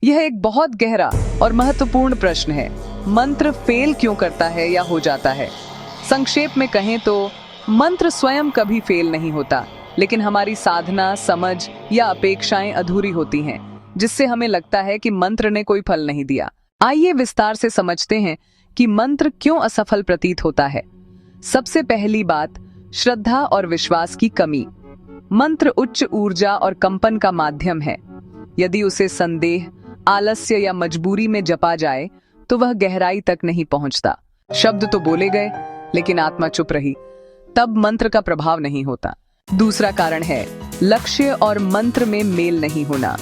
यह एक बहुत गहरा और महत्वपूर्ण प्रश्न है। मंत्र फेल क्यों करता है या हो जाता है? संक्षेप में कहें तो मंत्र स्वयं कभी फेल नहीं होता, लेकिन हमारी साधना, समझ या अपेक्षाएं अधूरी होती हैं, जिससे हमें लगता है कि मंत्र ने कोई फल नहीं दिया। आइए विस्तार से समझते हैं कि मंत्र क्यों असफल प्रतीत होता है। सबसे पहली बात, श्रद्धा और विश्वास की कमी। मंत्र उच्च ऊर्जा और कंपन का माध्यम है। यदि उसे संदेह, आलस्य या मजबूरी में जपा जाए तो वह गहराई तक नहीं पहुंचता। शब्द तो बोले गए, लेकिन आत्मा चुप रही, तब मंत्र का प्रभाव नहीं होता। दूसरा कारण है लक्ष्य और मंत्र में मेल नहीं होना।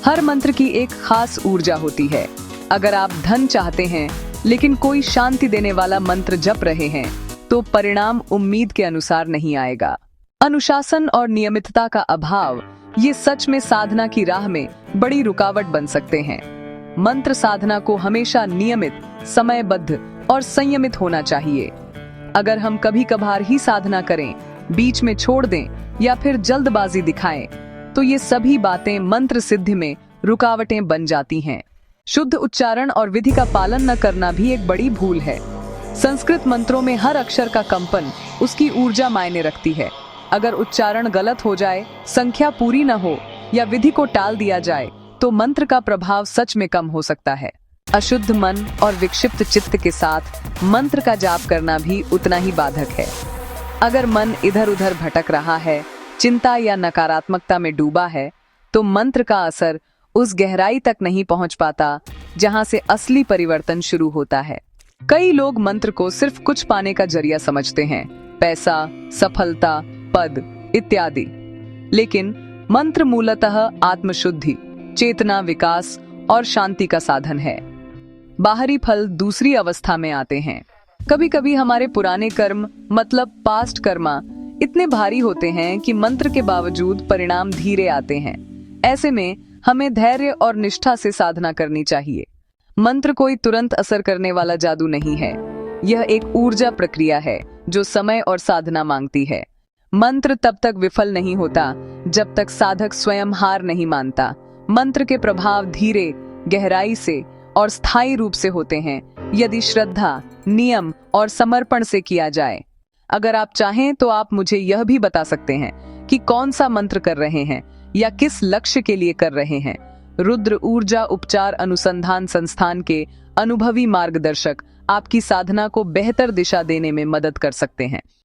हर मंत्र की एक खास ऊर्जा होती है। अगर आप धन चाहते हैं लेकिन कोई शांति देने वाला मंत्र जप रहे हैं तो परिणाम उम्मीद के अनुसार नहीं आएगा। अनुशासन और नियमितता का अभाव ये सच में साधना की राह में बड़ी रुकावट बन सकते हैं। मंत्र साधना को हमेशा नियमित, समयबद्ध और संयमित होना चाहिए। अगर हम कभी कभार ही साधना करें, बीच में छोड़ दें या फिर जल्दबाजी दिखाएं, तो ये सभी बातें मंत्र सिद्धि में रुकावटें बन जाती हैं। शुद्ध उच्चारण और विधि का पालन न करना भी एक बड़ी भूल है। संस्कृत मंत्रों में हर अक्षर का कंपन, उसकी ऊर्जा मायने रखती है। अगर उच्चारण गलत हो जाए, संख्या पूरी न हो या विधि को टाल दिया जाए तो मंत्र का प्रभाव सच में कम हो सकता है। अशुद्ध मन और विक्षिप्त चित्त के साथ मंत्र का जाप करना भी उतना ही बाधक है। अगर मन इधर उधर भटक रहा है, चिंता या नकारात्मकता में डूबा है, तो मंत्र का असर उस गहराई तक नहीं पहुंच पाता जहां से असली परिवर्तन शुरू होता है। कई लोग मंत्र को सिर्फ कुछ पाने का जरिया समझते हैं, पैसा, सफलता, पद इत्यादि। लेकिन मंत्र मूलतः आत्मशुद्धि, चेतना विकास और शांति का साधन है। बाहरी फल दूसरी अवस्था में आते हैं। कभी कभी हमारे पुराने कर्म, मतलब पास्ट कर्मा, इतने भारी होते हैं कि मंत्र के बावजूद परिणाम धीरे आते हैं। ऐसे में हमें धैर्य और निष्ठा से साधना करनी चाहिए। मंत्र कोई तुरंत असर करने वाला जादू नहीं है। यह एक ऊर्जा प्रक्रिया है जो समय और साधना मांगती है। मंत्र तब तक विफल नहीं होता जब तक साधक स्वयं हार नहीं मानता। मंत्र के प्रभाव धीरे, गहराई से और स्थायी रूप से होते हैं यदि श्रद्धा, नियम और समर्पण से किया जाए। अगर आप चाहें तो आप मुझे यह भी बता सकते हैं कि कौन सा मंत्र कर रहे हैं या किस लक्ष्य के लिए कर रहे हैं। रुद्र ऊर्जा उपचार अनुसंधान संस्थान के अनुभवी मार्गदर्शक आपकी साधना को बेहतर दिशा देने में मदद कर सकते हैं।